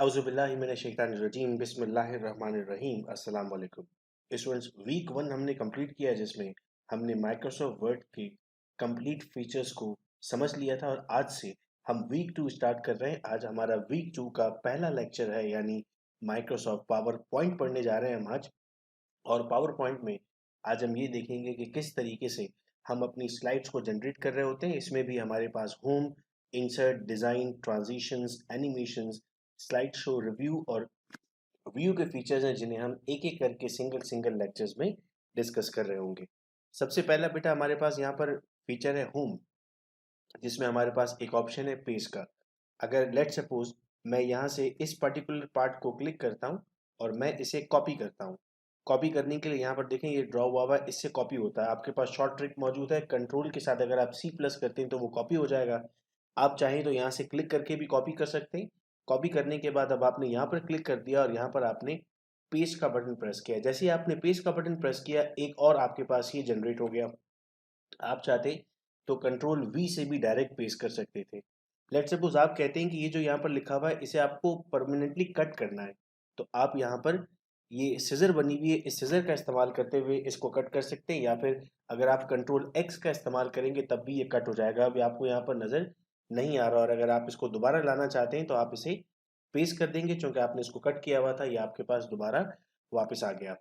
औज़ुबिल्लाहिमिनश्शैतानिर्रजीम बिस्मिल्लाहिर्रहमानिर्रहीम अस्सलाम वालेकुम। स्टूडेंट्स, वीक 1 हमने कंप्लीट किया जिसमें हमने माइक्रोसॉफ्ट वर्ड के कंप्लीट फीचर्स को समझ लिया था और आज से हम वीक 2 स्टार्ट कर रहे हैं। आज हमारा वीक 2 का पहला लेक्चर है, यानी माइक्रोसॉफ्ट पावर पॉइंट पढ़ने जा रहे हैं हम आज। और पावर पॉइंट में आज हम ये देखेंगे कि किस तरीके से हम अपनी स्लाइड्स को जनरेट कर रहे होते हैं। इसमें भी हमारे पास home, insert, design, transitions, animations, slide show, review और व्यू के फीचर्स हैं, जिन्हें हम एक एक करके सिंगल सिंगल लेक्चर्स में डिस्कस कर रहे होंगे। सबसे पहला बेटा हमारे पास यहाँ पर फीचर है होम, जिसमें हमारे पास एक ऑप्शन है पेज का। अगर लेट सपोज मैं यहाँ से इस पर्टिकुलर पार्ट को क्लिक करता हूँ और मैं इसे कॉपी करता हूँ। कॉपी करने के लिए यहाँ पर देखें, ये ड्रॉ हुआ हुआ है, इससे कॉपी होता है। आपके पास शॉर्ट ट्रिक मौजूद है, कंट्रोल के साथ अगर आप C+ करते हैं तो वो कॉपी हो जाएगा। आप चाहें तो यहाँ से क्लिक करके भी कॉपी कर सकते हैं। कॉपी करने के बाद अब आपने यहाँ पर क्लिक कर दिया और यहाँ पर आपने पेस्ट का बटन प्रेस किया। जैसे ही आपने पेस्ट का बटन प्रेस किया, एक और आपके पास ये जनरेट हो गया। आप चाहते तो कंट्रोल V से भी डायरेक्ट पेस्ट कर सकते थे। लेट सपोज आप कहते हैं कि ये जो यहाँ पर लिखा हुआ है, इसे आपको परमानेंटली कट करना है, तो आप यहाँ पर ये सिजर बनी हुई है, इस सिजर का इस्तेमाल करते हुए इसको कट कर सकते हैं, या फिर अगर आप कंट्रोल X का इस्तेमाल करेंगे तब भी ये कट हो जाएगा। अभी आपको यहाँ पर नज़र नहीं आ रहा, और अगर आप इसको दोबारा लाना चाहते हैं तो आप इसे पेस्ट कर देंगे, क्योंकि आपने इसको कट किया हुआ था, ये आपके पास दोबारा वापस आ गया।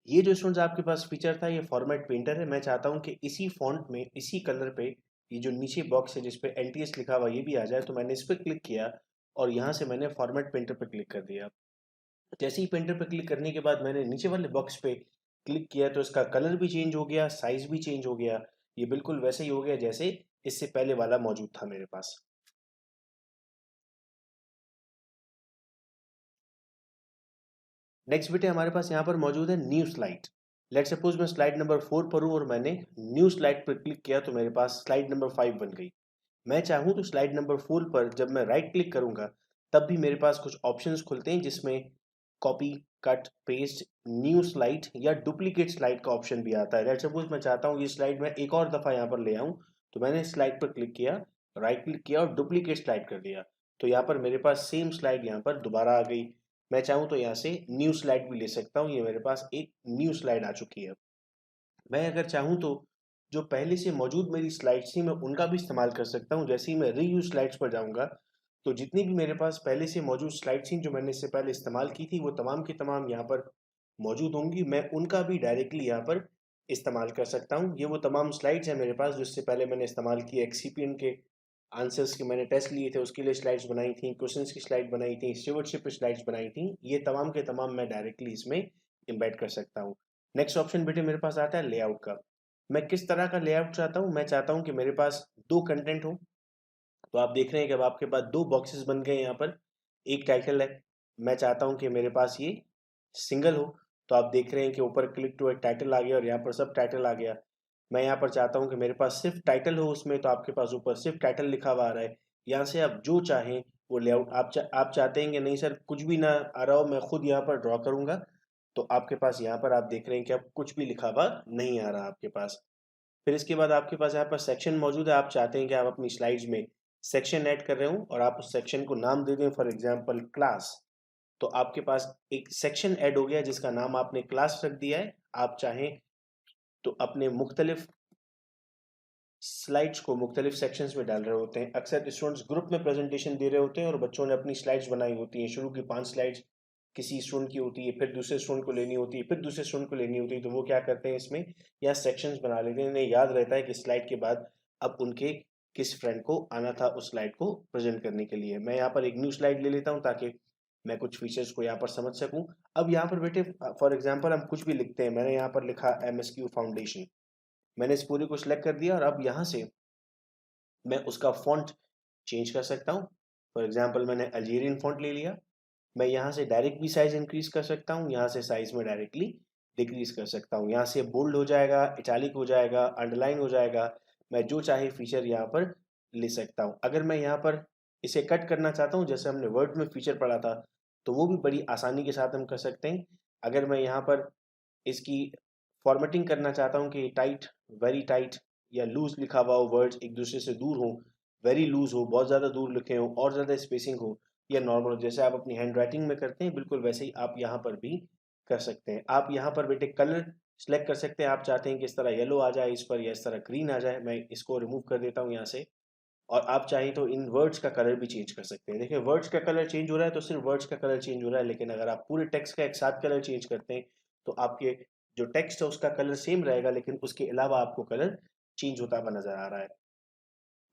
ये जो स्टूडेंट्स आपके पास फीचर था, ये फॉर्मेट पेंटर है। मैं चाहता हूँ कि इसी फॉन्ट में, इसी कलर पे, ये जो नीचे बॉक्स है जिस पे LTS लिखा हुआ, ये भी आ जाए। तो मैंने इस पर क्लिक किया और यहाँ से मैंने फॉर्मेट पेंटर पे क्लिक कर दिया। जैसे ही पेंटर पे क्लिक करने के बाद मैंने नीचे वाले बॉक्स पे क्लिक किया, तो इसका कलर भी चेंज हो गया, साइज भी चेंज हो गया। ये बिल्कुल वैसे ही हो गया जैसे इससे पहले वाला मौजूद था मेरे पास। नेक्स्ट बेटे हमारे पास यहाँ पर मौजूद है न्यू स्लाइड। लेट सपोज मैं स्लाइड नंबर 4 पर हूँ और मैंने न्यू स्लाइड पर क्लिक किया, तो मेरे पास स्लाइड नंबर 5 बन गई। मैं चाहूँ तो स्लाइड नंबर 4 पर जब मैं राइट क्लिक करूंगा, तब भी मेरे पास कुछ ऑप्शंस खुलते हैं, जिसमें copy, cut, paste, new slide या डुप्लीकेट स्लाइड का ऑप्शन भी आता है। लेट सपोज मैं चाहता हूँ ये स्लाइड मैं एक और दफ़ा यहाँ पर ले आऊँ, तो मैंने स्लाइड पर क्लिक किया, राइट क्लिक किया और डुप्लीकेट स्लाइड कर दिया, तो यहाँ पर मेरे पास सेम स्लाइड यहाँ पर दोबारा आ गई। मैं चाहूँ तो यहाँ से न्यू स्लाइड भी ले सकता हूँ, ये मेरे पास एक न्यू स्लाइड आ चुकी है। मैं अगर चाहूँ तो जो पहले से मौजूद मेरी स्लाइड्स थी, मैं उनका भी इस्तेमाल कर सकता हूँ। जैसे ही मैं रीयूज स्लाइड्स पर जाऊँगा, तो जितनी भी मेरे पास पहले से मौजूद स्लाइड्स थी जो मैंने इससे पहले इस्तेमाल की थी, वो तमाम की तमाम यहाँ पर मौजूद होंगी। मैं उनका भी डायरेक्टली यहाँ पर इस्तेमाल कर सकता हूँ। ये वो तमाम स्लाइड्स हैं मेरे पास जिससे पहले मैंने इस्तेमाल किया। एक्सीपीएन के आंसर्स के मैंने टेस्ट लिए थे, उसके लिए स्लाइड्स बनाई थी, क्वेश्चंस की स्लाइड बनाई थी, स्टीवर्डशिप की स्लाइड्स बनाई थी। ये तमाम के तमाम मैं डायरेक्टली इसमें इम्बेड कर सकता हूँ। नेक्स्ट ऑप्शन बेटे मेरे पास आता है लेआउट का। मैं किस तरह का लेआउट चाहता हूँ? मैं चाहता हूँ कि मेरे पास दो कंटेंट हो। तो आप देख रहे हैं कि अब आपके पास दो बॉक्सेस बन गए यहाँ पर। एक टाइटल है, मैं चाहता हूँ कि मेरे पास ये सिंगल हो। तो आप देख रहे हैं कि ऊपर क्लिक टू एक टाइटल आ गया और यहाँ पर सब टाइटल आ गया। मैं यहाँ पर चाहता हूँ कि मेरे पास सिर्फ टाइटल हो उसमें, तो आपके पास ऊपर सिर्फ टाइटल लिखा हुआ आ रहा है। यहाँ से आप जो चाहें वो लेआउट, आप चाहते हैं कि नहीं सर कुछ भी ना आ रहा हो, मैं खुद यहाँ पर ड्रॉ करूंगा, तो आपके पास यहाँ पर आप देख रहे हैं कि अब कुछ भी लिखा हुआ नहीं आ रहा आपके पास। फिर इसके बाद आपके पास यहाँ पर सेक्शन मौजूद है। आप चाहते हैं कि आप अपनी स्लाइड्स में सेक्शन ऐड कर रहे हो और आप उस सेक्शन को नाम दे दें, फॉर एग्जांपल क्लास। तो आपके पास एक सेक्शन ऐड हो गया जिसका नाम आपने क्लास रख दिया है। आप चाहें तो अपने मुख्तलिफ स्लाइड्स को मुख्तलिफ सेक्शंस में डाल रहे होते हैं। अक्सर स्टूडेंट्स ग्रुप में प्रेजेंटेशन दे रहे होते हैं और बच्चों ने अपनी स्लाइड्स बनाई होती हैं। शुरू की 5 स्लाइड्स किसी स्टूडेंट की होती है, फिर दूसरे स्टूडेंट को लेनी होती है, फिर दूसरे स्टूडेंट को लेनी होती है। तो वो क्या करते हैं, इसमें या सेक्शंस बना लेते हैं। इन्हें याद रहता है कि स्लाइड के बाद अब उनके किस फ्रेंड को आना था उस स्लाइड को प्रेजेंट करने के लिए। मैं यहाँ पर एक न्यू स्लाइड ले लेता हूँ ताकि मैं कुछ फीचर्स को यहाँ पर समझ सकूँ। अब यहाँ पर बेटे फॉर एग्जाम्पल हम कुछ भी लिखते हैं। मैंने यहाँ पर लिखा MSQ फाउंडेशन। मैंने इस पूरी को सिलेक्ट कर दिया और अब यहाँ से मैं उसका फॉन्ट चेंज कर सकता हूँ। फॉर एग्जांपल मैंने अल्जीरियन फॉन्ट ले लिया। मैं यहाँ से डायरेक्ट भी साइज इंक्रीज कर सकता हूँ, यहाँ से साइज में डायरेक्टली डिक्रीज कर सकता हूँ। यहाँ से बोल्ड हो जाएगा, इटैलिक हो जाएगा, अंडरलाइन हो जाएगा। मैं जो चाहे फीचर यहाँ पर ले सकता हूँ। अगर मैं यहाँ पर इसे कट करना चाहता हूँ, जैसे हमने वर्ड में फीचर पढ़ा था, तो वो भी बड़ी आसानी के साथ हम कर सकते हैं। अगर मैं यहाँ पर इसकी फॉर्मेटिंग करना चाहता हूँ कि टाइट, वेरी टाइट या लूज लिखा हुआ हो, वर्ड्स एक दूसरे से दूर हो, वेरी लूज हो, बहुत ज़्यादा दूर लिखे हो और ज़्यादा स्पेसिंग हो, या नॉर्मल जैसे आप अपनी हैंड राइटिंग में करते हैं बिल्कुल वैसे ही आप यहाँ पर भी कर सकते हैं। आप यहाँ पर बेटे कलर सेलेक्ट कर सकते हैं, आप चाहते हैं कि इस तरह येलो आ जाए इस पर या इस तरह ग्रीन आ जाए। मैं इसको रिमूव कर देता हूँ यहाँ से। और आप चाहें तो इन वर्ड्स का कलर भी चेंज कर सकते हैं। देखिए वर्ड्स का कलर चेंज हो रहा है तो सिर्फ वर्ड्स का कलर चेंज हो रहा है, लेकिन अगर आप पूरे टेक्स्ट का एक साथ कलर चेंज करते हैं तो आपके जो टेक्स्ट है उसका कलर सेम रहेगा, लेकिन उसके अलावा आपको कलर चेंज होता हुआ नजर आ रहा है।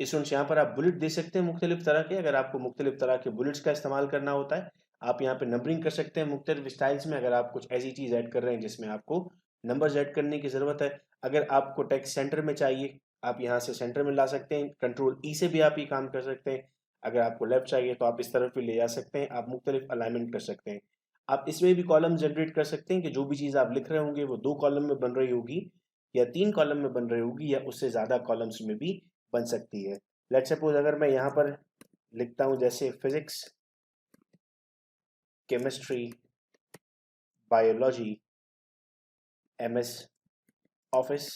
स्टूडेंट्स यहाँ पर आप बुलेट दे सकते हैं मुख्तलिफ तरह के, अगर आपको मुख्तलिफ तरह के बुलेट्स का इस्तेमाल करना होता है। आप यहाँ पे नंबरिंग कर सकते हैं मुख्तलिफ स्टाइल्स में, अगर आप कुछ ऐसी चीज़ ऐड कर रहे हैं जिसमें आपको नंबर्स ऐड करने की ज़रूरत है। अगर आपको टेक्स्ट सेंटर में चाहिए आप यहाँ से सेंटर में ला सकते हैं, कंट्रोल ई से भी आप ये काम कर सकते हैं। अगर आपको लेफ्ट चाहिए तो आप इस तरफ भी ले जा सकते हैं, आप मुख्तलिफ अलाइनमेंट कर सकते हैं। आप इसमें भी कॉलम जनरेट कर सकते हैं कि जो भी चीज़ आप लिख रहे होंगे वो 2 कॉलम में बन रही होगी या 3 कॉलम में बन रही होगी या उससे ज़्यादा कॉलम्स में भी बन सकती है। लेट्स सपोज अगर मैं यहाँ पर लिखता हूँ जैसे physics, chemistry, biology, MS office,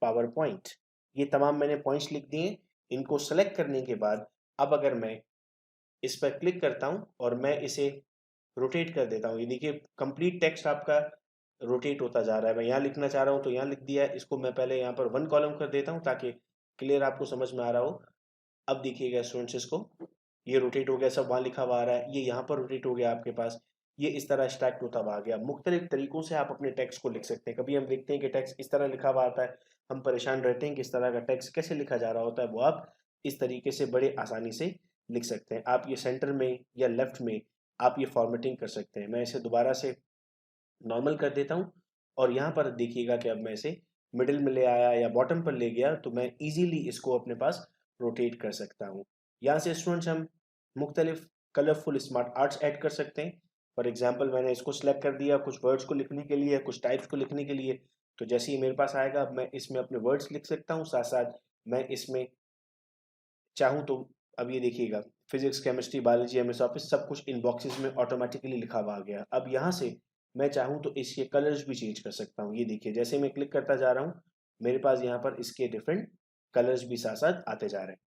power point, ये तमाम मैंने पॉइंट्स लिख दिए। इनको सेलेक्ट करने के बाद अब अगर मैं इस पर क्लिक करता हूँ और मैं इसे रोटेट कर देता हूँ, ये देखिए कंप्लीट टेक्स्ट आपका रोटेट होता जा रहा है। मैं यहाँ लिखना चाह रहा हूँ तो यहाँ लिख दिया है, इसको मैं पहले यहाँ पर 1 कॉलम कर देता हूँ ताकि क्लियर आपको समझ में आ रहा हो। अब देखिएगा स्टूडेंट्स इसको, ये रोटेट हो गया, सब वहाँ लिखा हुआ आ रहा है, ये यहाँ पर रोटेट हो गया आपके पास, ये इस तरह स्टैक होता हुआ आ गया। मुख्तलिफ तरीकों से आप अपने टेक्स्ट को लिख सकते हैं। कभी हम देखते हैं कि टेक्स्ट इस तरह लिखा हुआ आता है, हम परेशान रहते हैं कि इस तरह का टेक्स्ट कैसे लिखा जा रहा होता है, वो आप इस तरीके से बड़े आसानी से लिख सकते हैं। आप ये सेंटर में या लेफ्ट में आप ये फॉर्मेटिंग कर सकते हैं। मैं इसे दोबारा से नॉर्मल कर देता हूँ और यहाँ पर देखिएगा कि अब मैं इसे मिडिल में ले आया या बॉटम पर ले गया तो मैं इजीली इसको अपने पास रोटेट कर सकता हूँ। यहाँ से स्टूडेंट्स हम मुख्तलिफ कलरफुल स्मार्ट आर्ट्स ऐड कर सकते हैं। फॉर एग्जाम्पल मैंने इसको सिलेक्ट कर दिया कुछ वर्ड्स को लिखने के लिए, कुछ टाइप्स को लिखने के लिए, तो जैसे ही मेरे पास आएगा अब मैं इसमें अपने वर्ड्स लिख सकता हूँ, साथ साथ मैं इसमें चाहूँ तो अब ये देखिएगा physics, chemistry, biology, MS office सब कुछ इन बॉक्सेस में ऑटोमेटिकली लिखा हुआ आ गया। अब यहाँ से मैं चाहूँ तो इसके कलर्स भी चेंज कर सकता हूँ। ये देखिए जैसे मैं क्लिक करता जा रहा हूँ मेरे पास यहाँ पर इसके डिफरेंट कलर्स भी साथ साथ आते जा रहे हैं।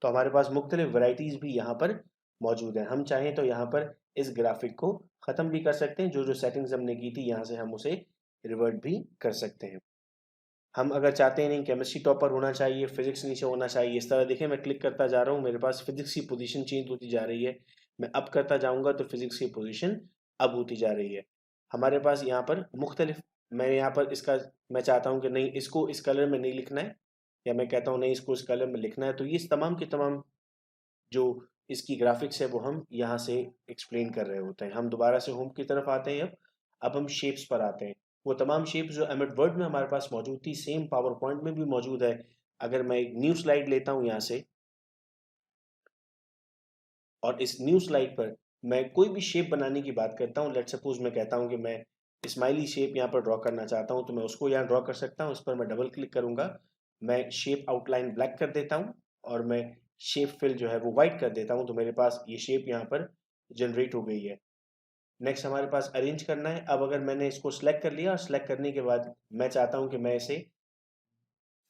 तो हमारे पास मुख्तलिफ वैरायटीज भी यहाँ पर मौजूद हैं। हम चाहें तो यहाँ पर इस ग्राफिक को ख़त्म भी कर सकते हैं, जो जो सेटिंग्स हमने की थी यहाँ से हम उसे रिवर्ट भी कर सकते हैं। हम अगर चाहते हैं नहीं केमिस्ट्री टॉपर होना चाहिए, फिजिक्स नीचे होना चाहिए, इस तरह देखिए मैं क्लिक करता जा रहा हूँ मेरे पास फिजिक्स की पोजीशन चेंज होती जा रही है। मैं अप करता जाऊंगा तो फिजिक्स की पोजीशन अब होती जा रही है। हमारे पास यहाँ पर मुख्तलिफ, मैं यहाँ पर इसका मैं चाहता हूँ कि नहीं इसको इस कलर में नहीं लिखना है, या मैं कहता हूँ नहीं इसको इस कलर में लिखना है, तो ये इस तमाम के तमाम जो इसकी ग्राफिक्स है वो हम यहाँ से एक्सप्लेन कर रहे होते हैं। हम दोबारा से होम की तरफ आते हैं। अब हम शेप्स पर आते हैं। वो तमाम शेप्स जो एमएड वर्ड में हमारे पास मौजूद थी सेम पावर पॉइंट में भी मौजूद है। अगर मैं एक न्यू स्लाइड लेता हूँ यहाँ से और इस न्यू स्लाइड पर मैं कोई भी शेप बनाने की बात करता हूँ, लेट सपोज मैं कहता हूँ कि मैं स्माइली शेप यहाँ पर ड्रॉ करना चाहता हूँ, तो मैं उसको यहाँ ड्रॉ कर सकता हूँ। उस पर मैं डबल क्लिक करूंगा, मैं शेप आउटलाइन ब्लैक कर देता हूँ और मैं शेप फिल जो है वो वाइट कर देता हूँ, तो मेरे पास ये शेप यहाँ पर जनरेट हो गई है। नेक्स्ट हमारे पास अरेंज करना है। अब अगर मैंने इसको सिलेक्ट कर लिया और सिलेक्ट करने के बाद मैं चाहता हूँ कि मैं इसे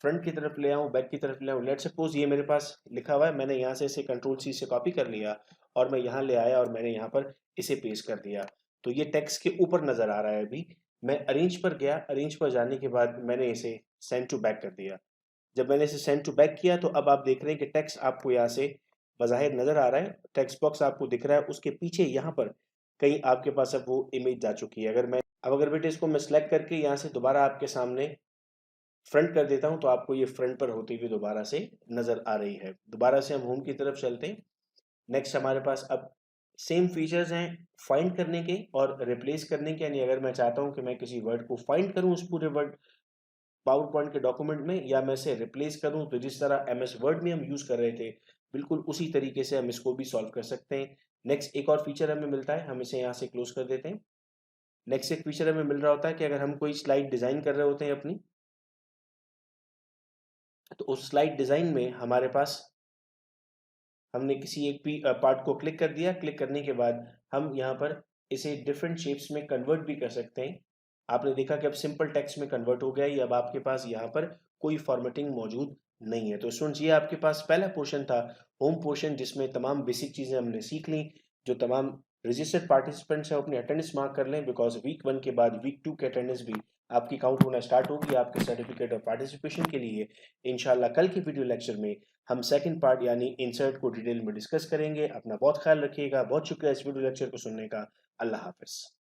फ्रंट की तरफ ले आऊँ, बैक की तरफ ले आऊँ, लेट सपोज ये मेरे पास लिखा हुआ है, मैंने यहाँ से इसे कंट्रोल सी से कॉपी कर लिया और मैं यहाँ ले आया और मैंने यहाँ पर इसे पेस्ट कर दिया, तो ये टेक्स्ट के ऊपर नजर आ रहा है। अभी मैं अरेंज पर गया, अरेंज पर जाने के बाद मैंने इसे सेंड टू बैक कर दिया। जब मैंने इसे सेंड टू बैक किया तो अब आप देख रहे हैं कि टेक्स्ट आपको यहाँ से बज़ाहिर नजर आ रहा है, टेक्स्ट बॉक्स आपको दिख रहा है, उसके पीछे यहाँ पर कहीं आपके पास अब वो इमेज जा चुकी है। अगर बेटे इसको मैं सिलेक्ट करके यहाँ से दोबारा आपके सामने फ्रंट कर देता हूँ तो आपको ये फ्रंट पर होती हुई दोबारा से नजर आ रही है। दोबारा से हम होम की तरफ चलते हैं। नेक्स्ट हमारे पास अब सेम फीचर्स हैं फाइंड करने के और रिप्लेस करने के, यानी अगर मैं चाहता हूँ कि मैं किसी वर्ड को फाइंड करूँ उस पूरे वर्ड पावर पॉइंट के डॉक्यूमेंट में, या मैं इसे रिप्लेस करूँ, तो जिस तरह एमएस वर्ड में हम यूज कर रहे थे बिल्कुल उसी तरीके से हम इसको भी सॉल्व कर सकते हैं। नेक्स्ट एक और फीचर हमें मिलता है, हम इसे यहाँ से क्लोज कर देते हैं। नेक्स्ट एक फीचर हमें मिल रहा होता है कि अगर हम कोई स्लाइड डिजाइन कर रहे होते हैं अपनी, तो उस स्लाइड डिजाइन में हमारे पास हमने किसी एक भी पार्ट को क्लिक कर दिया, क्लिक करने के बाद हम यहाँ पर इसे डिफरेंट शेप्स में कन्वर्ट भी कर सकते हैं। आपने देखा कि अब सिंपल टेक्स्ट में कन्वर्ट हो गया, ये अब आपके पास यहाँ पर कोई फॉर्मेटिंग मौजूद नहीं है। तो स्टूडेंट्स ये आपके पास पहला पोर्शन था, होम पोर्शन, जिसमें तमाम बेसिक चीज़ें हमने सीख ली। जो तमाम रजिस्टर्ड पार्टिसिपेंट्स हैं अपनी अटेंडेंस मार्क कर लें, बिकॉज वीक 1 के बाद वीक 2 की अटेंडेंस भी आपकी काउंट होना स्टार्ट होगी आपके सर्टिफिकेट और पार्टिसिपेशन के लिए। इंशाल्लाह कल के वीडियो लेक्चर में हम सेकंड पार्ट यानी इंसर्ट को डिटेल में डिस्कस करेंगे। अपना बहुत ख्याल रखिएगा। बहुत शुक्रिया इस वीडियो लेक्चर को सुनने का। अल्लाह हाफिज़।